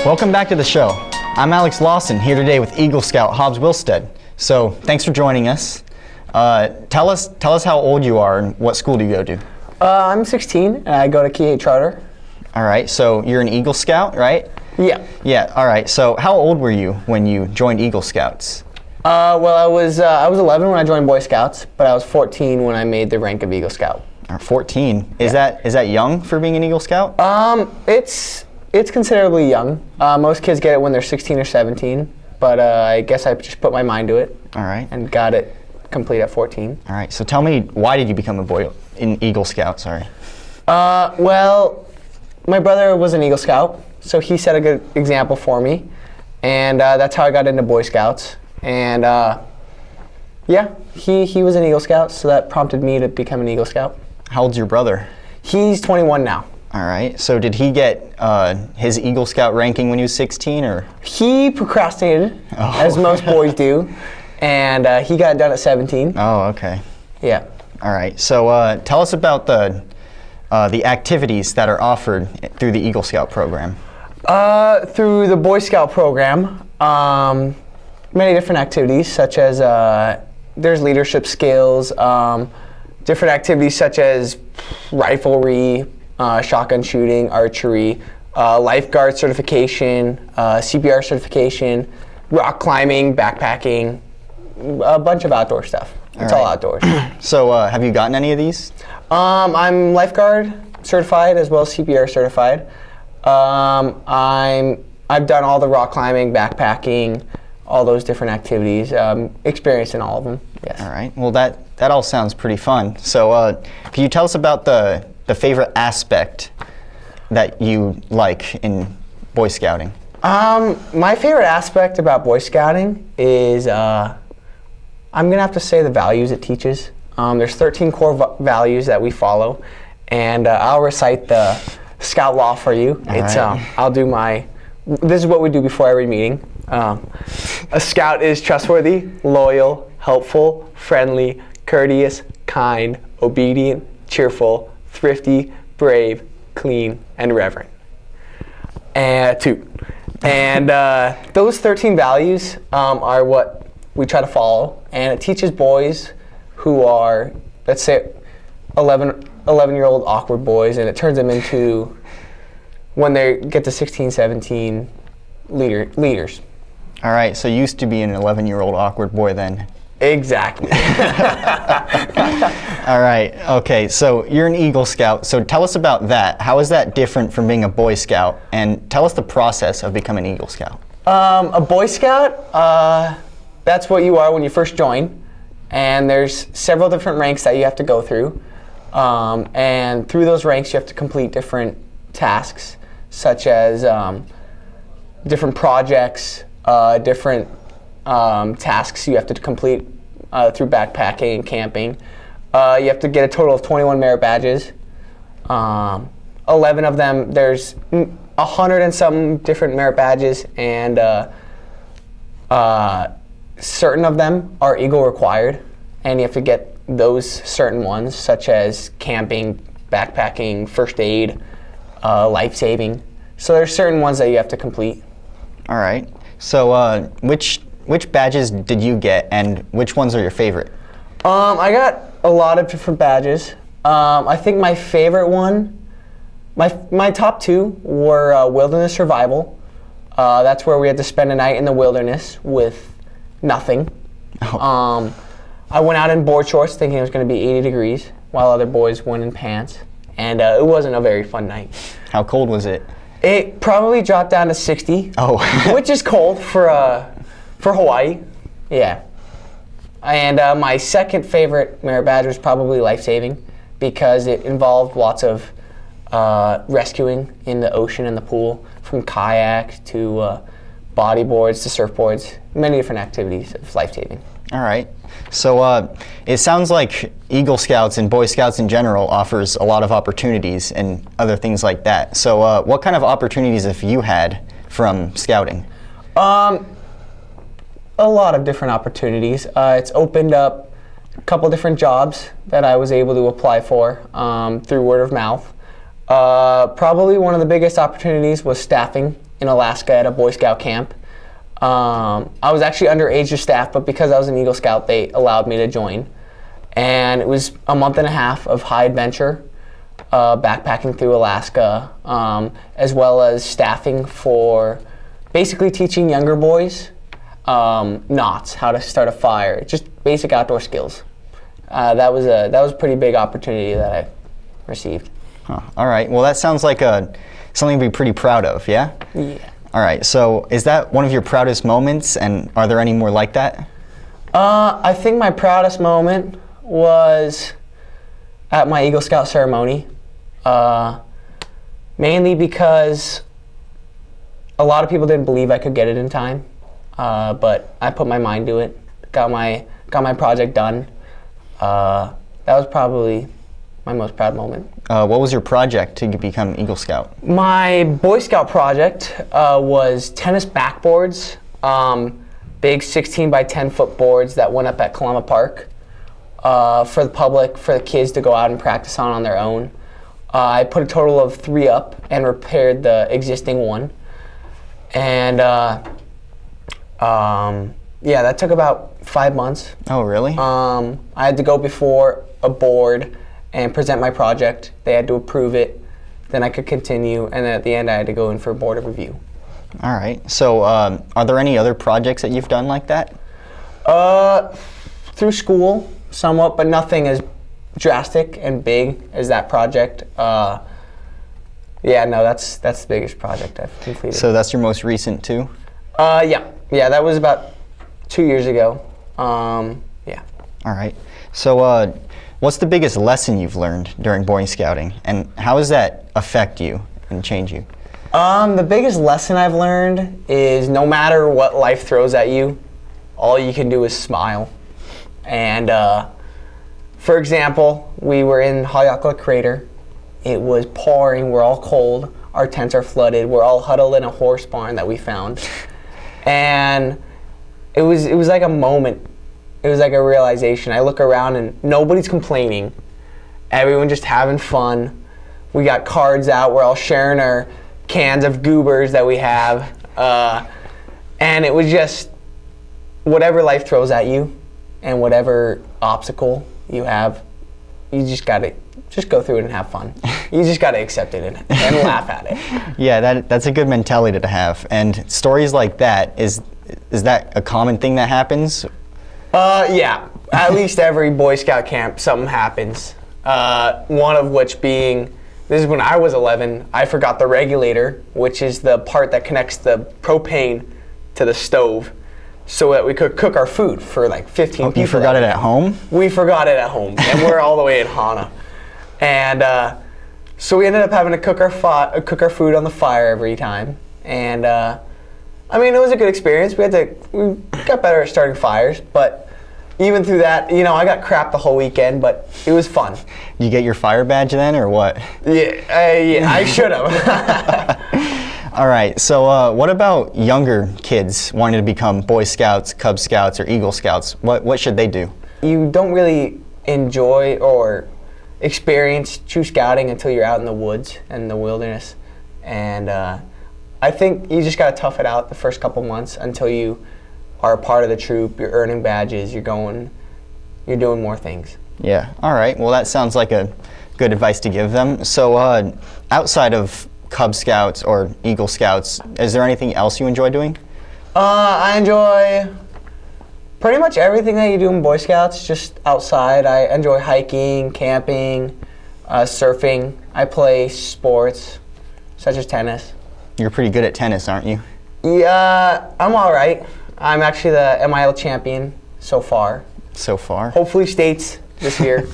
Welcome back to the show. I'm Alex Lawson, here today with Eagle Scout Hobbes Wilstead. So, thanks for joining us. Tell us how old you are and what school do you go to? I'm 16 and I go to Key Charter. All right, so you're an Eagle Scout, right? Yeah. Yeah, all right. So how old were you when you joined Eagle Scouts? Well, I was 11 when I joined Boy Scouts, but I was 14 when I made the rank of Eagle Scout. 14. Is that young for being an Eagle Scout? It's considerably young. Most kids get it when they're 16 or 17, but I guess I just put my mind to it. All right. And got it complete at 14. All right. So tell me, why did you become an Eagle Scout? Sorry. Well, my brother was an Eagle Scout, so he set a good example for me, and that's how I got into Boy Scouts. And yeah, he was an Eagle Scout, so that prompted me to become an Eagle Scout. How old's your brother? He's 21 now. All right. So did he get his Eagle Scout ranking when he was 16, or? He procrastinated, as most boys do, and he got it done at 17. Oh, okay. Yeah. All right. So tell us about the activities that are offered through the Eagle Scout program. Through the Boy Scout program, many different activities, such as there's leadership skills, different activities such as riflery, shotgun shooting, archery, lifeguard certification, CPR certification, rock climbing, backpacking, a bunch of outdoor stuff. It's all outdoors. So have you gotten any of these? I'm lifeguard certified as well as CPR certified. I've done all the rock climbing, backpacking, all those different activities. Experienced in all of them. Yes. All right. Well, that all sounds pretty fun. So, can you tell us about the favorite aspect that you like in Boy Scouting? My favorite aspect about Boy Scouting is I'm gonna have to say the values it teaches. There's 13 core values that we follow, and I'll recite the Scout Law for you. I'll do this is what we do before every meeting. A Scout is trustworthy, loyal, helpful, friendly, courteous, kind, obedient, cheerful, thrifty, brave, clean, and reverent. And those 13 values are what we try to follow, and it teaches boys who are, let's say, 11-year-old awkward boys, and it turns them into, when they get to 16, 17, leaders. All right, so you used to be an 11-year-old awkward boy then. Exactly. All right, okay, so you're an Eagle Scout, so tell us about that. How is that different from being a Boy Scout? And tell us the process of becoming an Eagle Scout. A Boy Scout, that's what you are when you first join. And there's several different ranks that you have to go through. And through those ranks, you have to complete different tasks, such as different projects, different tasks you have to complete through backpacking and camping. You have to get a total of 21 merit badges. 11 of them, there's 100 and some different merit badges, and certain of them are Eagle required, and you have to get those certain ones, such as camping, backpacking, first aid, life-saving. So there's certain ones that you have to complete. All right. So which badges did you get, and which ones are your favorite? I got a lot of different badges. I think my favorite one, my top two were wilderness survival. That's where we had to spend a night in the wilderness with nothing. Oh. I went out in board shorts thinking it was going to be 80 degrees, while other boys went in pants, and it wasn't a very fun night. How cold was it? It probably dropped down to 60, which is cold for Hawaii. Yeah. And my second favorite merit badge was probably life-saving, because it involved lots of rescuing in the ocean and the pool, from kayak to bodyboards to surfboards, many different activities of life-saving. All right. So it sounds like Eagle Scouts and Boy Scouts in general offers a lot of opportunities and other things like that. So what kind of opportunities have you had from scouting? A lot of different opportunities. It's opened up a couple different jobs that I was able to apply for through word of mouth. Probably one of the biggest opportunities was staffing in Alaska at a Boy Scout camp. I was actually underage to staff, but because I was an Eagle Scout, they allowed me to join. And it was a month and a half of high adventure, backpacking through Alaska, as well as staffing for basically teaching younger boys knots, how to start a fire, just basic outdoor skills. That was a pretty big opportunity that I received. Huh. All right. Well, that sounds like something to be pretty proud of, yeah? Yeah. All right. So is that one of your proudest moments, and are there any more like that? I think my proudest moment was at my Eagle Scout ceremony, mainly because a lot of people didn't believe I could get it in time, but I put my mind to it, got my project done. That was probably my most proud moment. What was your project to become Eagle Scout? My Boy Scout project was tennis backboards, big 16 by 10 foot boards that went up at Kalama Park for the public, for the kids to go out and practice on their own. I put a total of 3 up and repaired the existing one. And yeah, that took about 5 months. Oh, really? I had to go before a board and present my project. They had to approve it. Then I could continue, and then at the end I had to go in for board of review. All right. So are there any other projects that you've done like that? Through school, somewhat, but nothing as drastic and big as that project. Yeah, no, that's the biggest project I've completed. So that's your most recent too? Yeah, that was about 2 years ago. Yeah. All right. So what's the biggest lesson you've learned during Boy Scouting, and how does that affect you and change you? The biggest lesson I've learned is no matter what life throws at you, all you can do is smile. And for example, we were in Haleakala Crater. It was pouring, we're all cold, our tents are flooded, we're all huddled in a horse barn that we found. And it was like a moment. It was like a realization. I look around and nobody's complaining. Everyone just having fun. We got cards out, we're all sharing our cans of goobers that we have. And it was just whatever life throws at you and whatever obstacle you have, you just gotta go through it and have fun. You just gotta accept it and laugh at it. Yeah, that's a good mentality to have. And stories like that, is that a common thing that happens? Yeah, at least every Boy Scout camp something happens. One of which being, this is when I was 11, I forgot the regulator, which is the part that connects the propane to the stove, so that we could cook our food for like 15 people. You forgot it at home? We forgot it at home, and we're all the way in Hana. And so we ended up having to cook our food on the fire every time. And I mean, it was a good experience. We got better at starting fires, but even through that, I got crap the whole weekend, but it was fun. Did you get your fire badge then, or what? Yeah, I should have. All right, so what about younger kids wanting to become Boy Scouts, Cub Scouts, or Eagle Scouts? What should they do? You don't really enjoy or experience true scouting until you're out in the woods and the wilderness. And I think you just got to tough it out the first couple months until you are a part of the troop, you're earning badges, you're doing more things. Yeah, all right. Well, that sounds like a good advice to give them. So outside of Cub Scouts or Eagle Scouts, is there anything else you enjoy doing? I enjoy pretty much everything that you do in Boy Scouts, just outside. I enjoy hiking, camping, surfing. I play sports, such as tennis. You're pretty good at tennis, aren't you? Yeah, I'm all right. I'm actually the MIL champion so far. So far? Hopefully states this year.